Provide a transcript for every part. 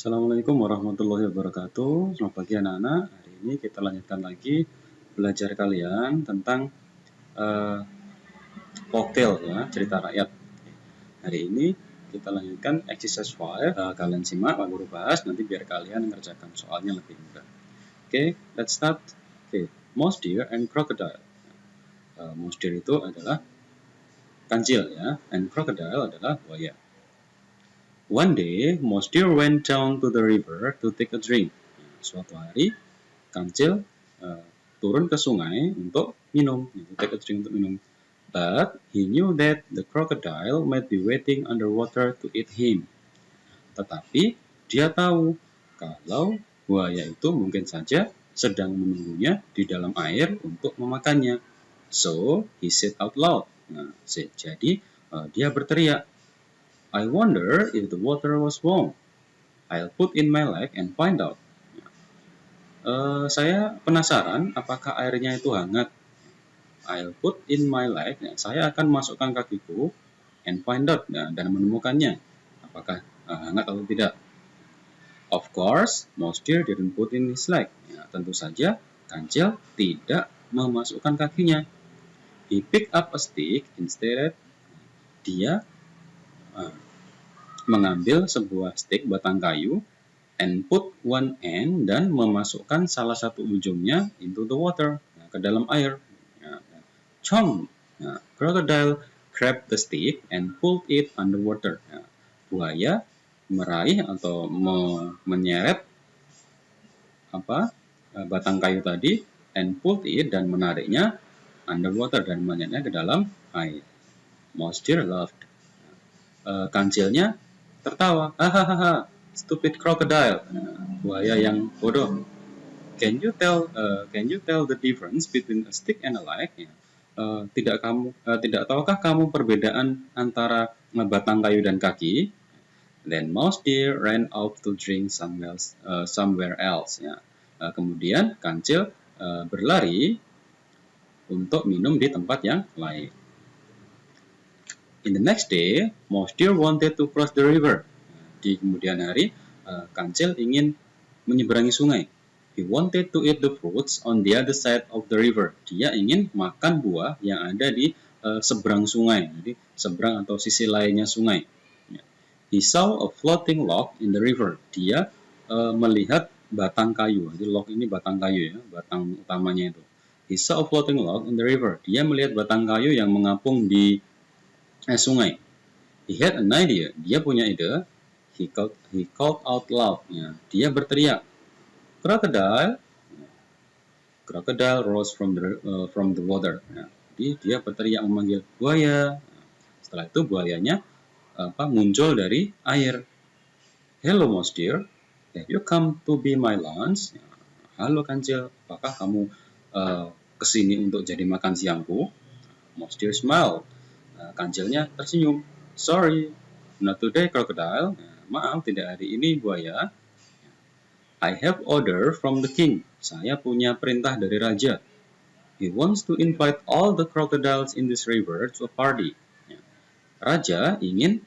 Assalamualaikum warahmatullahi wabarakatuh. Selamat pagi anak-anak. Hari ini kita lanjutkan lagi belajar kalian tentang folktale ya, cerita rakyat. Hari ini kita lanjutkan exercise 5. Kalian simak Pak Guru bahas nanti biar kalian mengerjakan soalnya lebih mudah. Oke, let's start. Oke, mouse deer and crocodile. Mouse deer itu adalah kancil ya, and crocodile adalah buaya. One day, mouse deer went down to the river to take a drink. Suatu hari, kancil turun ke sungai untuk minum, take a drink untuk minum. But he knew that the crocodile might be waiting underwater to eat him. Tetapi dia tahu kalau buaya itu mungkin saja sedang menunggunya di dalam air untuk memakannya. So he said out loud. Jadi dia berteriak. I wonder if the water was warm. I'll put in my leg and find out. Saya penasaran apakah airnya itu hangat. I'll put in my leg. Saya akan masukkan kakiku and find out dan menemukannya. Apakah hangat atau tidak? Of course, mouse deer didn't put in his leg. Tentu saja, kancil tidak memasukkan kakinya. He picked up a stick instead. Dia mengambil sebuah stick batang kayu and put one end dan memasukkan salah satu ujungnya into the water, ke dalam air. Chomp! Crocodile grabbed the stick and pulled it underwater. Buaya meraih atau menyeret batang kayu tadi and pulled it dan menariknya underwater dan menyeret ke dalam air. Mouse deer laughed. Kancilnya tertawa. Hahaha, stupid crocodile. Buaya yang bodoh. Can you tell the difference between a stick and a leg? Tidak tahukah kamu perbedaan antara batang kayu dan kaki? Then mouse deer ran out to drink somewhere else. Kemudian kancil berlari untuk minum di tempat yang lain. In the next day, mouse deer wanted to cross the river. Di kemudian hari, kancil ingin menyeberangi sungai. He wanted to eat the fruits on the other side of the river. Dia ingin makan buah yang ada di seberang sungai, jadi seberang atau sisi lainnya sungai. He saw a floating log in the river. Dia melihat batang kayu. Jadi log ini batang kayu ya, batang utamanya itu. He saw a floating log in the river. Dia melihat batang kayu yang mengapung di sungai. He had an idea. Dia punya ide. He called out loud. Dia berteriak. Crocodile. Crocodile rose from the water. Jadi dia berteriak memanggil buaya. Setelah itu buayanya muncul dari air. Hello mouse deer. Have you come to be my lunch? Halo kancil, apakah kamu kesini untuk jadi makan siangku? Mouse deer smiled. Kancilnya tersenyum. Sorry, not today crocodile. Maaf, tidak hari ini buaya. I have order from the king. Saya punya perintah dari raja. He wants to invite all the crocodiles in this river to a party. Raja ingin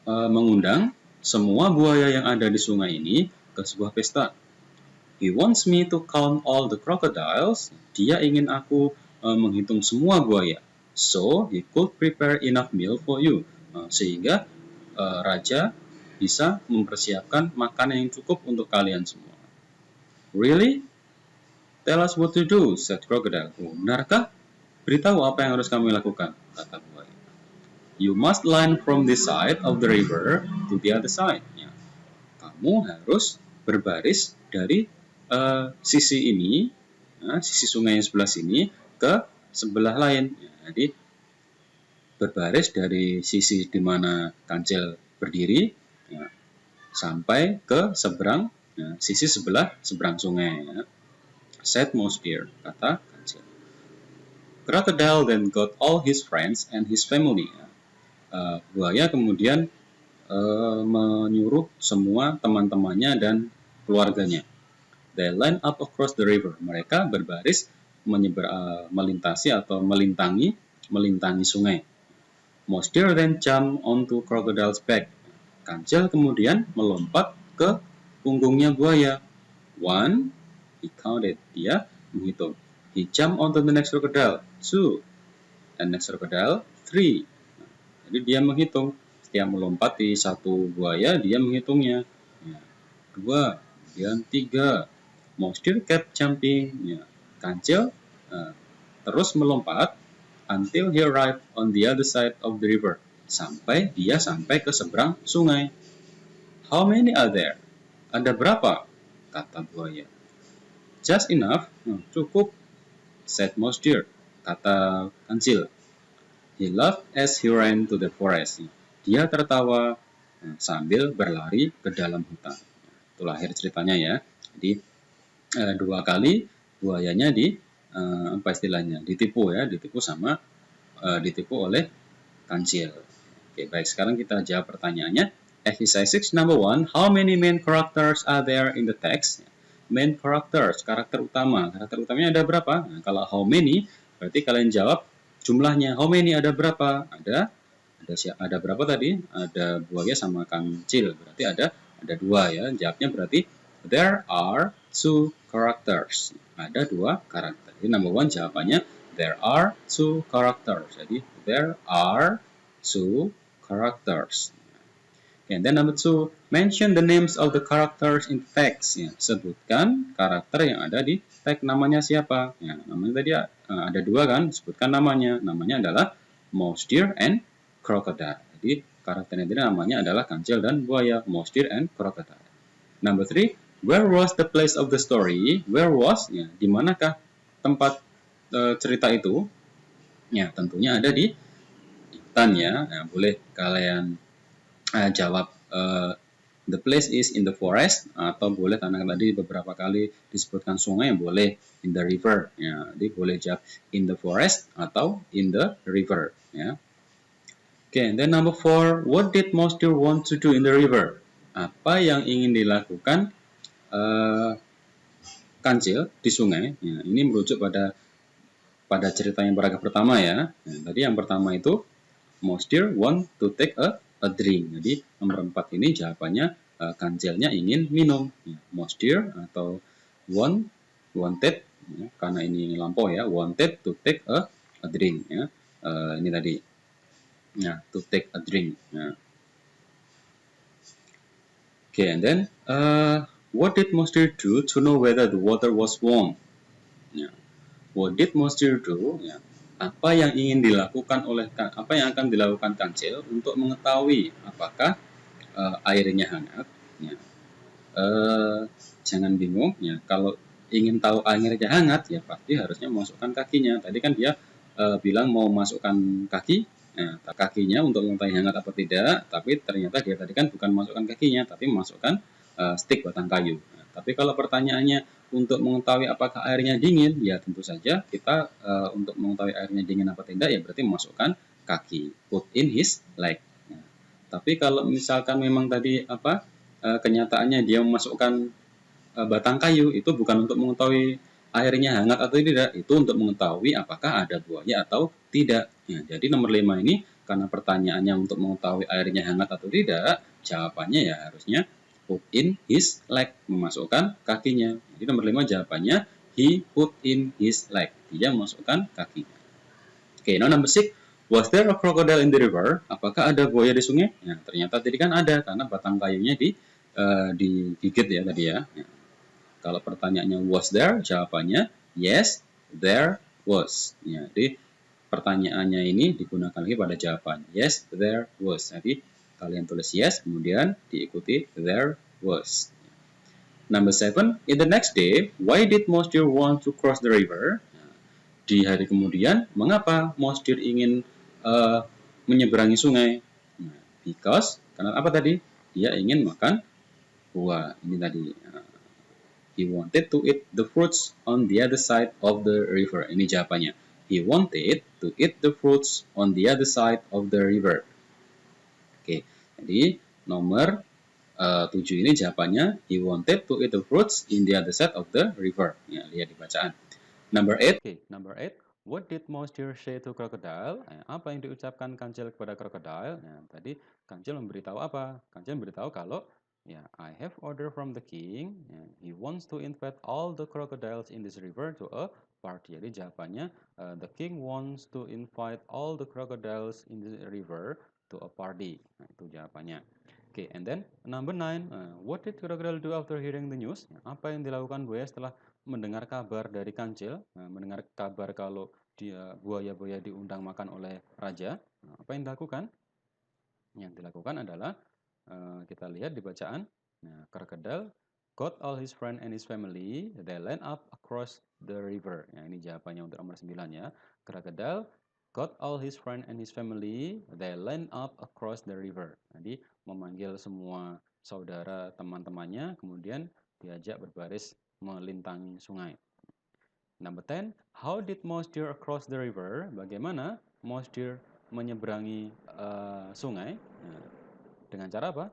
mengundang semua buaya yang ada di sungai ini ke sebuah pesta. He wants me to count all the crocodiles. Dia ingin aku menghitung semua buaya. So he could prepare enough meal for you. Sehingga raja bisa mempersiapkan makanan yang cukup untuk kalian semua. Really? Tell us what to do, said crocodile. Benarkah? Beritahu apa yang harus kami lakukan, kata buaya. You must line from this side of the river to the other side. Kamu harus berbaris dari sisi ini, sisi sungai yang sebelah sini ke sebelah lain. Jadi berbaris dari sisi di mana kancil berdiri sampai ke seberang sisi seberang sungai. Said mouse deer, kata kancil. Crocodile then got all his friends and his family. Buaya kemudian menyuruh semua teman-temannya dan keluarganya. They line up across the river. Mereka berbaris melintasi atau melintangi sungai. Mouse deer then jumped onto crocodile's back. Kancil kemudian melompat ke punggungnya buaya. 1, he counted, dia menghitung. He jumped onto the next crocodile. 2, and next crocodile. 3. Jadi dia menghitung. Setiap melompat di satu buaya, dia menghitungnya. 2, kemudian 3. Monster kept jumping. Kancil terus melompat until he arrived on the other side of the river. Sampai dia sampai ke seberang sungai. How many are there? Ada berapa? Kata buaya. Just enough. Cukup. Said Mouse Deer. Kata kancil. He laughed as he ran to the forest. Dia tertawa sambil berlari ke dalam hutan. Itulah akhir ceritanya ya. Jadi 2 kali buayanya apa istilahnya, ditipu ya, ditipu oleh kancil. Oke, baik, sekarang kita jawab pertanyaannya. Exercise 6 number 1, how many main characters are there in the text? Main characters, karakter utama. Karakter utamanya ada berapa? Nah, kalau how many, berarti kalian jawab jumlahnya. How many ada berapa? Ada berapa tadi? Ada buaya sama kancil. Berarti ada 2 ya. Jawabnya berarti there are 2 characters. Ada 2 karakter. Jadi number 1 jawabannya there are 2 characters. Jadi there are 2 characters. And then number 2, mention the names of the characters in text. Ya, sebutkan karakter yang ada di teks. Namanya siapa? Ya, namanya tadi ada 2 kan? Sebutkan namanya. Namanya adalah Mouse Deer and Crocodile. Jadi karakternya tadi namanya adalah kancil dan buaya. Mouse Deer and Crocodile. Number 3, where was the place of the story? Where was? Ya, di manakah tempat cerita itu? Ya, tentunya ada di hutan ya. Nah, boleh kalian jawab the place is in the forest, atau boleh karena tadi beberapa kali disebutkan sungai, boleh in the river ya. Jadi boleh jawab in the forest atau in the river ya. Okay, then number 4, what did Mouse Deer want to do in the river? Apa yang ingin dilakukan kancil di sungai? Ya, ini merujuk pada cerita yang paragraf pertama ya. Tadi yang pertama itu Mouse Deer want to take a drink. Jadi nomor 4 ini jawabannya kancilnya ingin minum. Mouse Deer atau wanted ya, karena ini lampau ya, wanted to take a drink ya. Ini tadi ya, to take a drink ya. Okay, and then what did Mouse Deer do to know whether the water was warm? Ya. What did Mouse Deer do? Ya. Apa yang akan dilakukan kancil untuk mengetahui apakah airnya hangat? Ya. Jangan bingung ya, kalau ingin tahu airnya hangat ya pasti harusnya memasukkan kakinya. Tadi kan dia bilang mau masukkan kaki, kakinya untuk mengetahui hangat apa tidak, tapi ternyata dia tadi kan bukan masukkan kakinya tapi memasukkan stick batang kayu. Tapi kalau pertanyaannya untuk mengetahui apakah airnya dingin, ya tentu saja kita untuk mengetahui airnya dingin apa tidak, ya berarti memasukkan kaki, put in his leg. Nah, tapi kalau misalkan memang tadi kenyataannya dia memasukkan batang kayu, itu bukan untuk mengetahui airnya hangat atau tidak, itu untuk mengetahui apakah ada buaya atau tidak. Ya, jadi nomor 5 ini karena pertanyaannya untuk mengetahui airnya hangat atau tidak, jawabannya ya harusnya put in his leg, memasukkan kakinya. Jadi nomor 5 jawabannya he put in his leg, dia memasukkan kakinya. Okay, now number 6, was there a crocodile in the river? Apakah ada buaya di sungai? Nah, ternyata tadi kan ada karena batang kayunya digigit ya tadi ya. Kalau pertanyaannya was there, jawabannya yes, there was. Ya, jadi pertanyaannya ini digunakan lagi pada jawaban yes, there was. Jadi kalian tulis yes, kemudian diikuti there was. Number 7, in the next day, why did Mouse Deer want to cross the river? Di hari kemudian, mengapa Mouse Deer ingin menyeberangi sungai? Because, karena apa tadi? Dia ingin makan buah. Ini tadi. He wanted to eat the fruits on the other side of the river. Ini jawabannya. He wanted to eat the fruits on the other side of the river. Oke, jadi nomor 7 ini jawabannya. He wanted to eat the fruits in the other side of the river. Ya, lihat di bacaan. Number 8. Okay, number 8. What did Mouse Deer say to Crocodile? Apa yang diucapkan kancil kepada Crocodile? Nah, tadi kancil memberitahu apa? Kancil memberitahu kalau ya, I have order from the king. Ya, he wants to invite all the crocodiles in this river to a party. Jadi jawabannya, the king wants to invite all the crocodiles in the river to a party. Nah, itu jawabannya. Oke, and then number 9, what did crocodile do after hearing the news? Ya, apa yang dilakukan buaya setelah mendengar kabar dari kancil, mendengar kabar kalau buaya-buaya diundang makan oleh raja. Nah, apa yang dilakukan? Yang dilakukan adalah kita lihat di bacaan. Nah, crocodile got all his friend and his family. They land up across the river. Nah, ini jawabannya untuk nomor 9 ya. Crocodile got all his friend and his family. They land up across the river. Jadi memanggil semua saudara teman-temannya, kemudian diajak berbaris melintangi sungai. Number 10, how did Mouse Deer across the river? Bagaimana Mouse Deer menyeberangi sungai? Nah, dengan cara apa?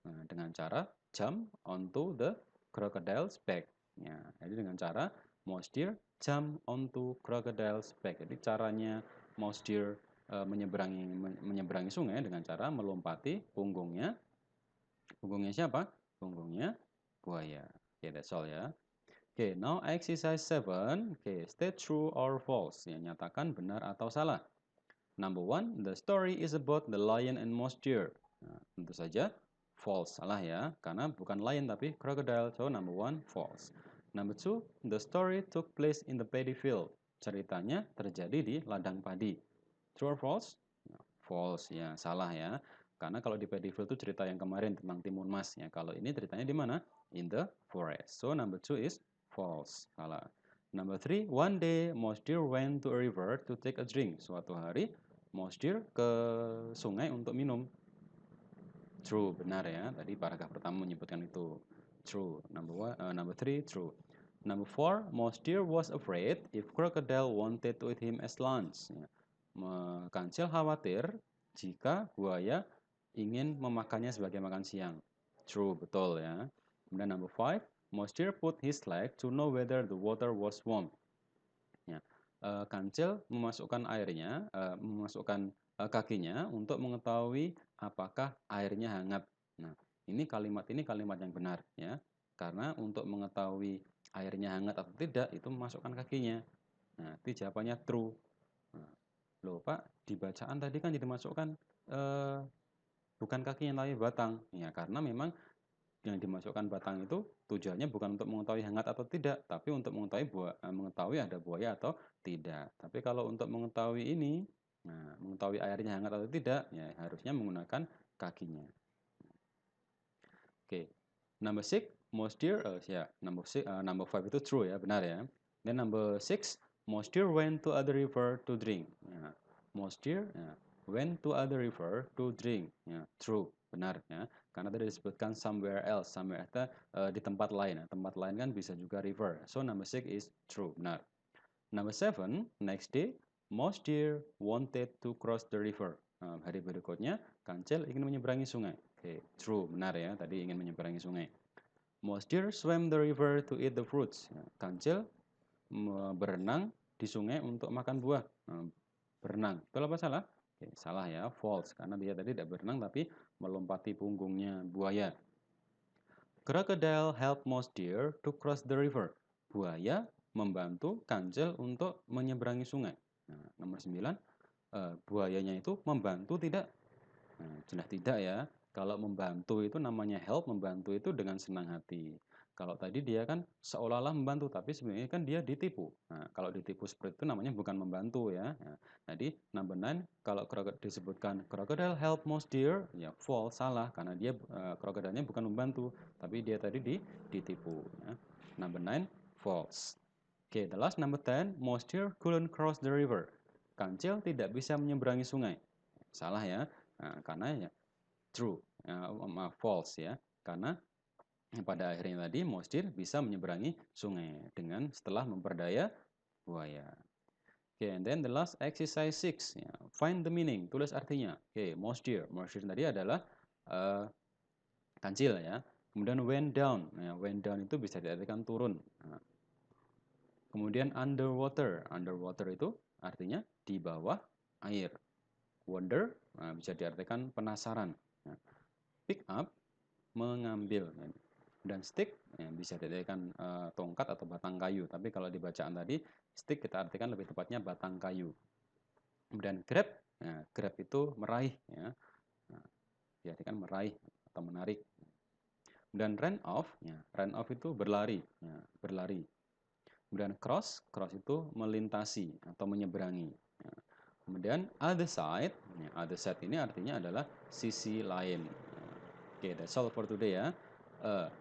Nah, dengan cara jump onto the crocodile's back. Ya, jadi dengan cara Mouse Deer jump onto crocodile's back. Jadi caranya Mouse Deer menyeberangi sungai dengan cara melompati punggungnya. Punggungnya siapa? Punggungnya buaya. Oke, that's all ya. Oke, now exercise 7. Oke, state true or false. Yang nyatakan benar atau salah. Number 1, the story is about the lion and mouse deer. Nah, tentu saja false, salah ya. Karena bukan lion tapi crocodile. So, number 1, false. Number 2, the story took place in the paddy field. Ceritanya terjadi di ladang padi. True or false? False, ya. Salah ya. Karena kalau di paddy field itu cerita yang kemarin tentang timun mas. Ya. Kalau ini ceritanya di mana? In the forest. So, number 2 is false. Salah. Number 3, one day Mouse Deer went to a river to take a drink. Suatu hari Mouse Deer ke sungai untuk minum. True, benar ya. Tadi paragraf pertama menyebutkan itu. True. Number 3, true. Number 4, Mouse Deer was afraid if crocodile wanted to eat him as lunch. Ya. Kancil khawatir jika buaya ingin memakannya sebagai makan siang. True, betul ya. Kemudian number 5, Mouse Deer put his leg to know whether the water was warm. Ya. Kancil memasukkan kakinya untuk mengetahui apakah airnya hangat. Nah, ini kalimat yang benar ya. Karena untuk mengetahui airnya hangat atau tidak itu memasukkan kakinya. Nah, itu jawabannya true. Nah, loh Pak, di bacaan tadi kan jadi masukkan bukan kakinya tapi batang. Ya, karena memang yang dimasukkan batang itu tujuannya bukan untuk mengetahui hangat atau tidak, tapi untuk mengetahui ada buaya atau tidak. Tapi kalau untuk mengetahui ini, nah, mengetahui airnya hangat atau tidak, ya harusnya menggunakan kakinya. Oke, number 6, Mouse Deer, ya, number 5 itu true ya, benar ya. Then number 6, Mouse Deer went to other river to drink. Ya, Mouse Deer went to other river to drink. Ya, true. Benar ya, karena tadi disebutkan somewhere else, somewhere itu di tempat lain. Tempat lain kan bisa juga river. So number 6 is true, benar. Number 7, next day, Mouse Deer wanted to cross the river. Hari berikutnya, kancil ingin menyeberangi sungai. Oke, true, benar ya, tadi ingin menyeberangi sungai. Mouse Deer swam the river to eat the fruits. Kancil berenang di sungai untuk makan buah. Berenang, betul apa salah? Oke, salah ya, false. Karena dia tadi tidak berenang tapi melompati punggungnya buaya. Crocodile helped Mouse Deer to cross the river. Buaya membantu kancil untuk menyeberangi sungai. Nah, nomor 9, buayanya itu membantu tidak? Nah, jelas tidak ya. Kalau membantu itu namanya help, membantu itu dengan senang hati. Kalau tadi dia kan seolah-olah membantu, tapi sebenarnya kan dia ditipu. Nah, kalau ditipu seperti itu namanya bukan membantu ya. Nah, jadi number 9, kalau disebutkan crocodile help Mouse Deer, ya false, salah. Karena dia crocodile-nya bukan membantu, tapi dia tadi ditipu. Ya. Number 9, false. Oke, the last number 10, Mouse Deer couldn't cross the river. Kancil tidak bisa menyeberangi sungai. Salah ya. Nah, karena ya true, false ya. Karena pada akhirnya tadi Mouse Deer bisa menyeberangi sungai dengan setelah memperdaya buaya. Oke, and then the last exercise 6 ya. Find the meaning, tulis artinya. Oke, Mouse Deer. Mouse Deer tadi adalah kancil ya. Kemudian went down. Nah, went down itu bisa diartikan turun. Nah, kemudian underwater. Underwater itu artinya di bawah air. Wonder bisa diartikan penasaran. Nah, pick up, mengambil. Dan stick bisa diartikan tongkat atau batang kayu. Tapi kalau di bacaan tadi, stick kita artikan lebih tepatnya batang kayu. Kemudian grab, grab itu meraih. Ya. Nah, diartikan meraih atau menarik. Dan run off itu berlari. Ya, berlari. Kemudian cross itu melintasi atau menyeberangi. Ya. Kemudian other side ini artinya adalah sisi lain. Oke, that's all for today ya.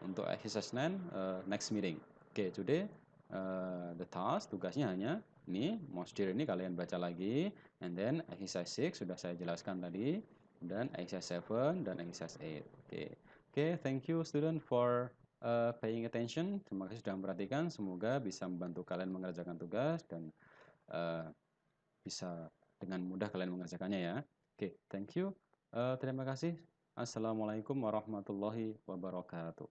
Untuk exercise 9, next meeting. Oke, today the task, tugasnya hanya ini, most dear ini kalian baca lagi, and then exercise 6 sudah saya jelaskan tadi, dan exercise 7 dan exercise 8. Oke, thank you student for paying attention. Terima kasih sudah memperhatikan. Semoga bisa membantu kalian mengerjakan tugas dan bisa dengan mudah kalian mengerjakannya ya. Oke, thank you. Terima kasih. Assalamualaikum warahmatullahi wabarakatuh.